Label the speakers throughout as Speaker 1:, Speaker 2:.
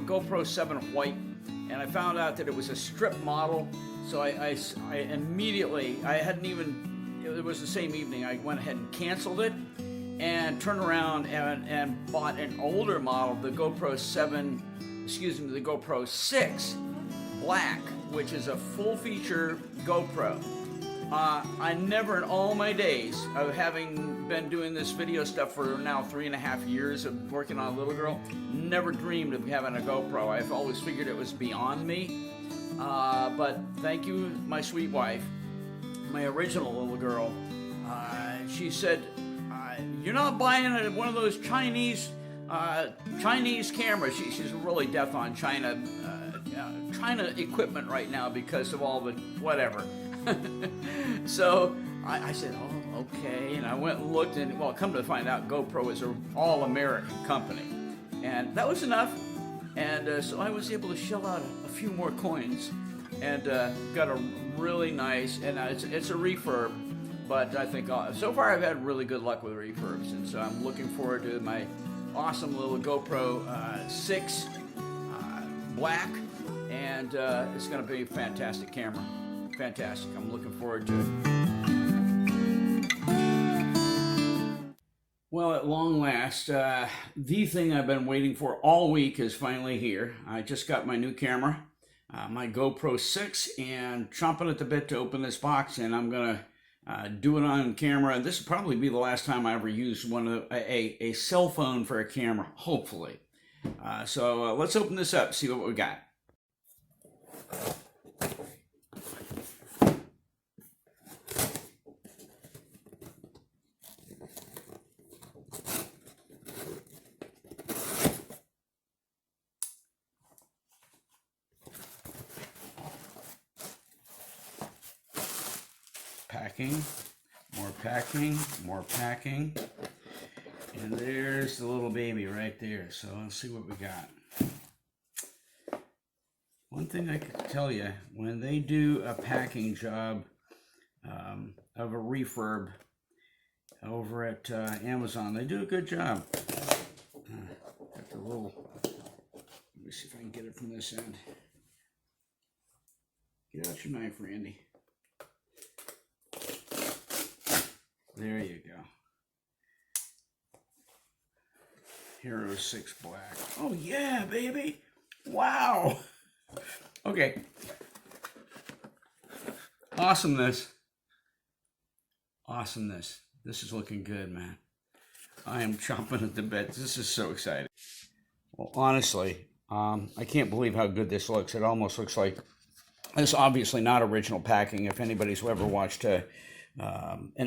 Speaker 1: GoPro 7 White, and I found out that it was a strip model. So I immediately, I hadn't even, it was the same evening, I went ahead and canceled it and turned around and bought an older model, the GoPro 6 Black, which is a full feature GoPro. I never in all my days of having been doing this video stuff for now 3.5 years of working on a little girl, never dreamed of having a GoPro. I've always figured it was beyond me. But thank you, my sweet wife, my original little girl. She said, you're not buying one of those Chinese cameras. She's really deaf on China equipment right now because of all the whatever. So I said, oh, okay, and I went and looked, and well, come to find out, GoPro is an all-American company, and that was enough. And so I was able to shell out a few more coins, and got a really nice, and it's a refurb, but I think so far I've had really good luck with refurbs, and so I'm looking forward to my awesome little GoPro 6 Black, and it's going to be a fantastic camera. Fantastic. I'm looking forward to it. Well, at long last, the thing I've been waiting for all week is finally here. I just got my new camera, my GoPro 6, and chomping at the bit to open this box, and I'm going to do it on camera. This will probably be the last time I ever use a cell phone for a camera, hopefully. So let's open this up, see what we got. Packing, more packing, and there's the little baby right there. So let's see what we got. One thing I can tell you, when they do a packing job of a refurb over at Amazon, they do a good job. Got the little, let me see if I can get it from this end. Get out your knife, Randy. There you go. Hero 6 Black. Oh yeah, baby. Wow. Okay. Awesomeness. Awesomeness. This is looking good, man. I am chomping at the bit. This is so exciting. Well, honestly, I can't believe how good this looks. It almost looks like, it's obviously not original packing. If anybody's ever watched an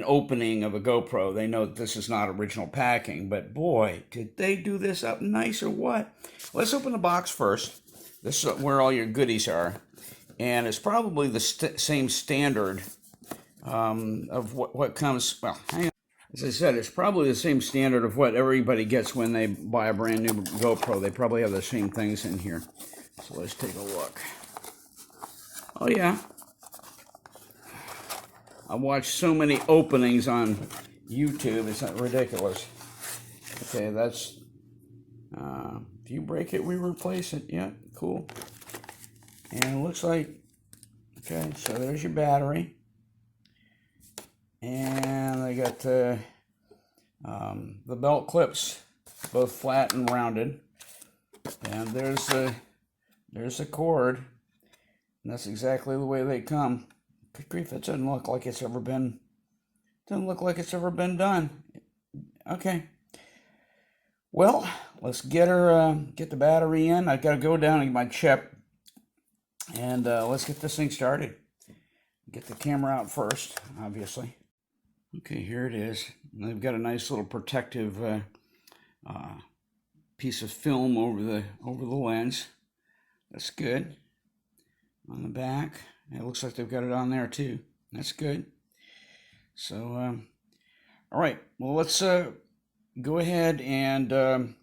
Speaker 1: opening of a GoPro, they know that this is not original packing, but boy, did they do this up nice or what. Let's open the box first. This is where all your goodies are, and it's probably the same standard of what comes, well, hang on. As I said, it's probably the same standard of what everybody gets when they buy a brand new GoPro. They probably have the same things in here. So let's take a look. Oh yeah. I've watched so many openings on YouTube, it's not ridiculous. Okay, that's, if you break it, we replace it. Yeah, cool. And it looks like, okay, so there's your battery. And I got the belt clips, both flat and rounded. And there's the cord. And that's exactly the way they come. Good grief, it doesn't look like it's ever been done. Okay. Well, let's get the battery in. I've got to go down and get my chip, and let's get this thing started. Get the camera out first, obviously. Okay, here it is. They've got a nice little protective piece of film over the lens. That's good. On the back, it looks like they've got it on there too. That's good. So, all right. Well, let's go ahead and I'm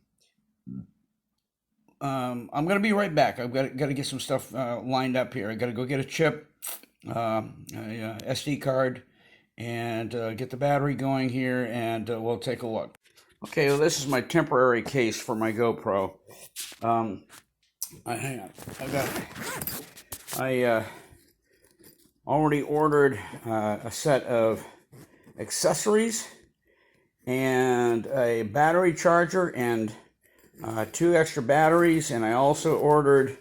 Speaker 1: going to be right back. I've got to get some stuff lined up here. I got to go get a chip, SD card, and get the battery going here, and we'll take a look. Okay, well, this is my temporary case for my GoPro. Hang on. I already ordered a set of accessories and a battery charger and 2 extra batteries, and I also ordered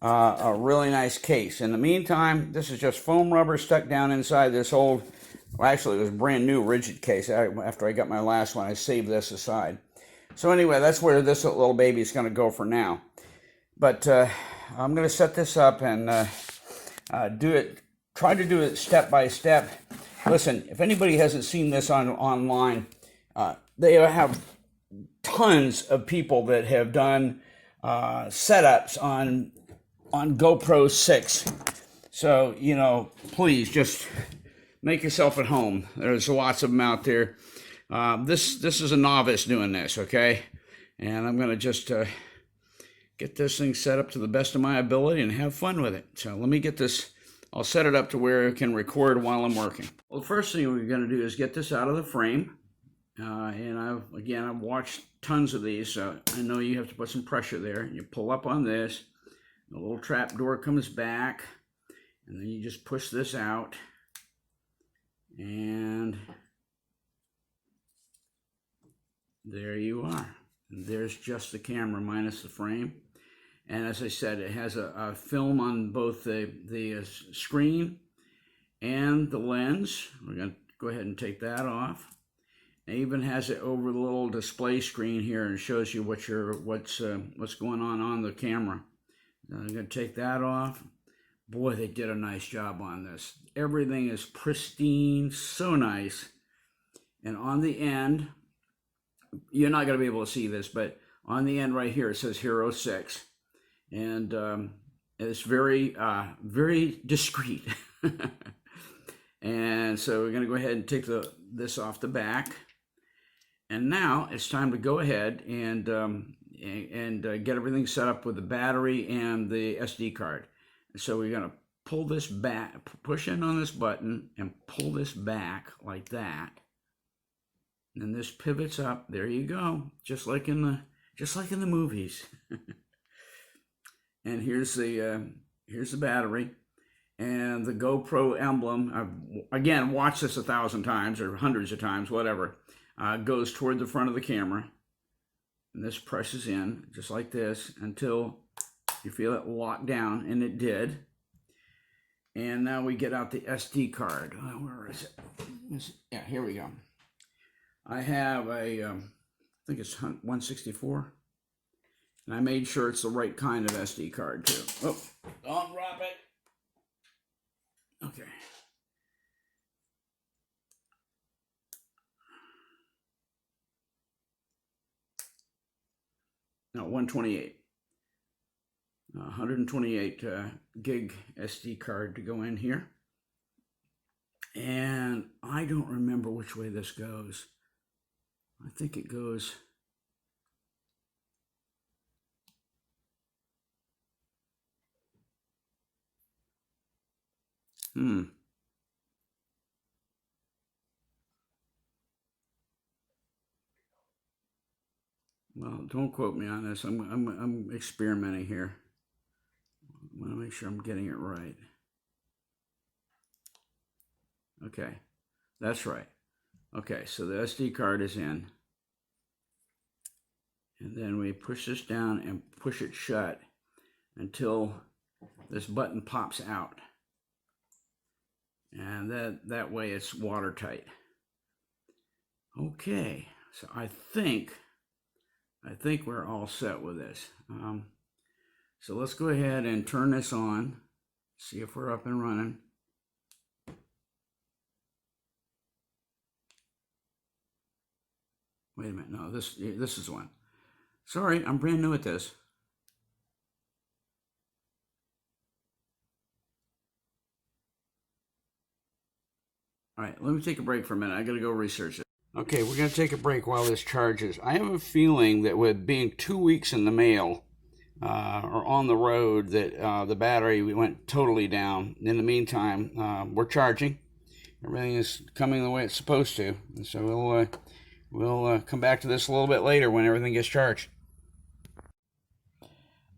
Speaker 1: a really nice case. In the meantime, this is just foam rubber stuck down inside this old, well, actually it was a brand new rigid case. After I got my last one, I saved this aside. So anyway, that's where this little baby is going to go for now. But I'm going to set this up and try to do it step by step. Listen, if anybody hasn't seen this online, they have tons of people that have done setups on GoPro 6. So, you know, please just make yourself at home. There's lots of them out there. This is a novice doing this, okay? And I'm going to just get this thing set up to the best of my ability and have fun with it. So let me get this, I'll set it up to where it can record while I'm working. Well, the first thing we're going to do is get this out of the frame. And I've watched tons of these, so I know you have to put some pressure there. You pull up on this, the little trap door comes back, and then you just push this out, and there you are. And there's just the camera minus the frame. And as I said, it has a film on both the screen and the lens. We're going to go ahead and take that off. It even has it over the little display screen here and shows you what's going on the camera. I'm going to take that off. Boy, they did a nice job on this. Everything is pristine, so nice. And on the end, you're not going to be able to see this, but on the end right here it says Hero 6, and it's very very discreet. And so we're going to go ahead and take this off the back. And now it's time to go ahead and get everything set up with the battery and the SD card. So we're going to pull this back, push in on this button, and pull this back like that. And then this pivots up. There you go, just like in the movies. And here's the battery. And the GoPro emblem, I've, again, watched this 1,000 times or hundreds of times, whatever, goes toward the front of the camera. And this presses in, just like this, until you feel it lock down, and it did. And now we get out the SD card. Where is it? Yeah, here we go. I have a, I think it's 164. And I made sure it's the right kind of SD card, too. Oh, don't drop it. Okay. No, 128. 128 gig SD card to go in here. And I don't remember which way this goes. I think it goes... Well, don't quote me on this. I'm experimenting here. I want to make sure I'm getting it right. Okay, that's right. Okay, so the SD card is in. And then we push this down and push it shut until this button pops out. And that way it's watertight. Okay, so I think we're all set with this. So let's go ahead and turn this on, see if we're up and running. Wait a minute, no, this is one. Sorry, I'm brand new at this. All right, let me take a break for a minute. I gotta go research it. Okay, we're gonna take a break while this charges. I have a feeling that with being 2 weeks in the mail or on the road, that the battery went totally down. In the meantime, we're charging. Everything is coming the way it's supposed to. And so we'll come back to this a little bit later when everything gets charged.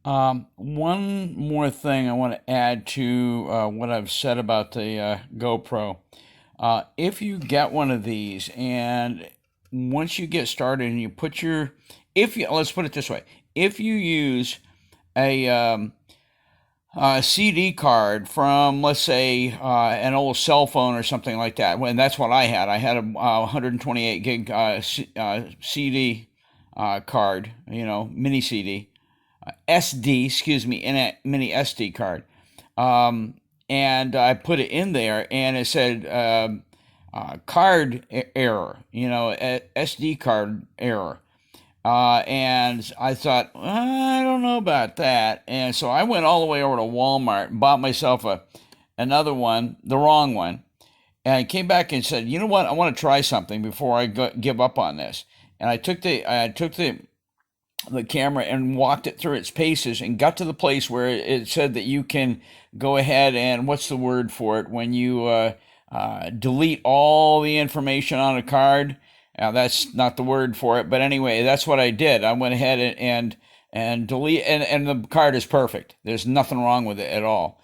Speaker 1: One more thing I want to add to what I've said about the GoPro. If you get one of these, and once you get started and you put your, if you, let's put it this way, if you use a CD card from, let's say, an old cell phone or something like that. And that's what I had. I had a 128 gig CD card, mini CD, SD, excuse me, in a mini SD card. And I put it in there, and it said card error, SD card error. And I thought, I don't know about that. And so I went all the way over to Walmart and bought myself another one, the wrong one. And I came back and said, you know what? I want to try something before I give up on this. And I took the camera and walked it through its paces and got to the place where it said that you can go ahead and, what's the word for it, when you delete all the information on a card. Now, that's not the word for it, but anyway, that's what I did. I went ahead and delete, and the card is perfect. There's nothing wrong with it at all.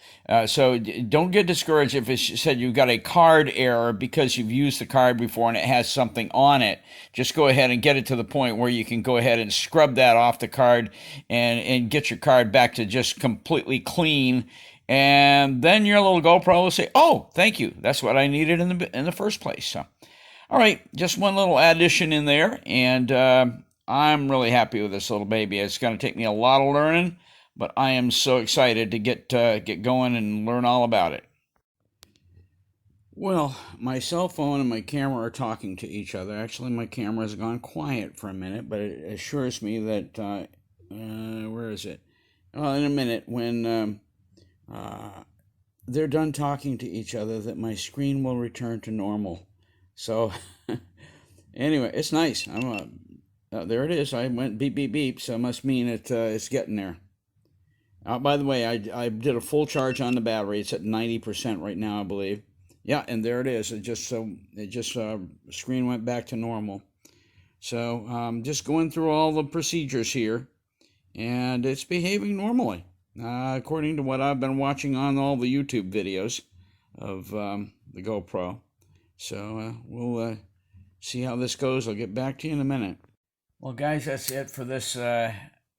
Speaker 1: So don't get discouraged if it said you've got a card error because you've used the card before and it has something on it. Just go ahead and get it to the point where you can go ahead and scrub that off the card and get your card back to just completely clean. And then your little GoPro will say, "Oh, thank you. That's what I needed in the first place." So, all right, just one little addition in there, and I'm really happy with this little baby. It's going to take me a lot of learning, but I am so excited to get going and learn all about it. Well, my cell phone and my camera are talking to each other. Actually, my camera has gone quiet for a minute, but it assures me that where is it? Well, in a minute, when they're done talking to each other, that my screen will return to normal. So anyway, it's nice. There it is. I went beep beep beep, so it must mean it's getting there. By the way, I did a full charge on the battery. It's at 90% right now, I believe. Yeah, and there it is. Screen went back to normal. So just going through all the procedures here, and it's behaving normally, according to what I've been watching on all the YouTube videos of the GoPro. So we'll see how this goes. I'll get back to you in a minute. Well, guys, that's it for this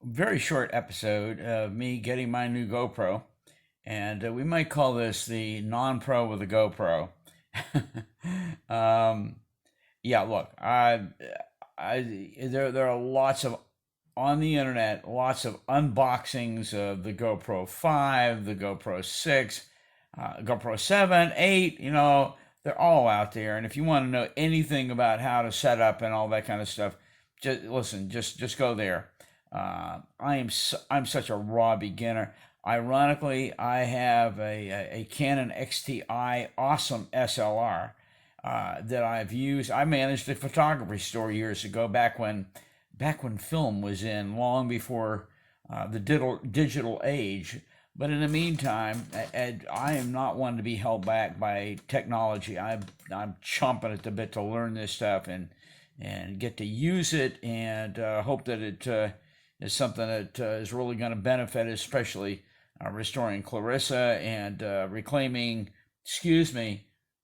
Speaker 1: very short episode of me getting my new GoPro. And we might call this the non-pro with a GoPro. Yeah, look, there are lots of, on the internet, lots of unboxings of the GoPro 5, the GoPro 6, GoPro 7, 8, they're all out there. And if you want to know anything about how to set up and all that kind of stuff, just listen, just go there. I'm such a raw beginner. Ironically, I have a Canon XTI awesome SLR that I've used. I managed a photography store years ago, back when film was in, long before the digital age. But in the meantime, I am not one to be held back by technology. I'm chomping at the bit to learn this stuff and get to use it, and hope that it is something that is really going to benefit, especially restoring Clarissa and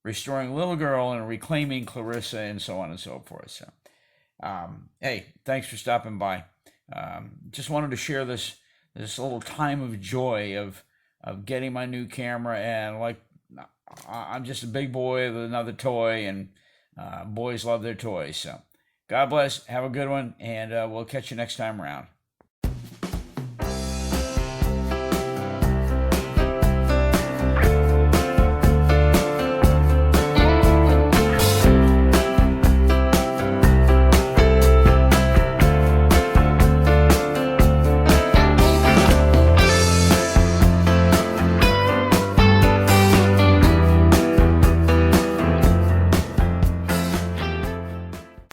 Speaker 1: restoring little girl and reclaiming Clarissa, and so on and so forth. So, hey, thanks for stopping by. Just wanted to share this little time of joy of getting my new camera, and like, I'm just a big boy with another toy, and boys love their toys. So God bless, have a good one, and we'll catch you next time around.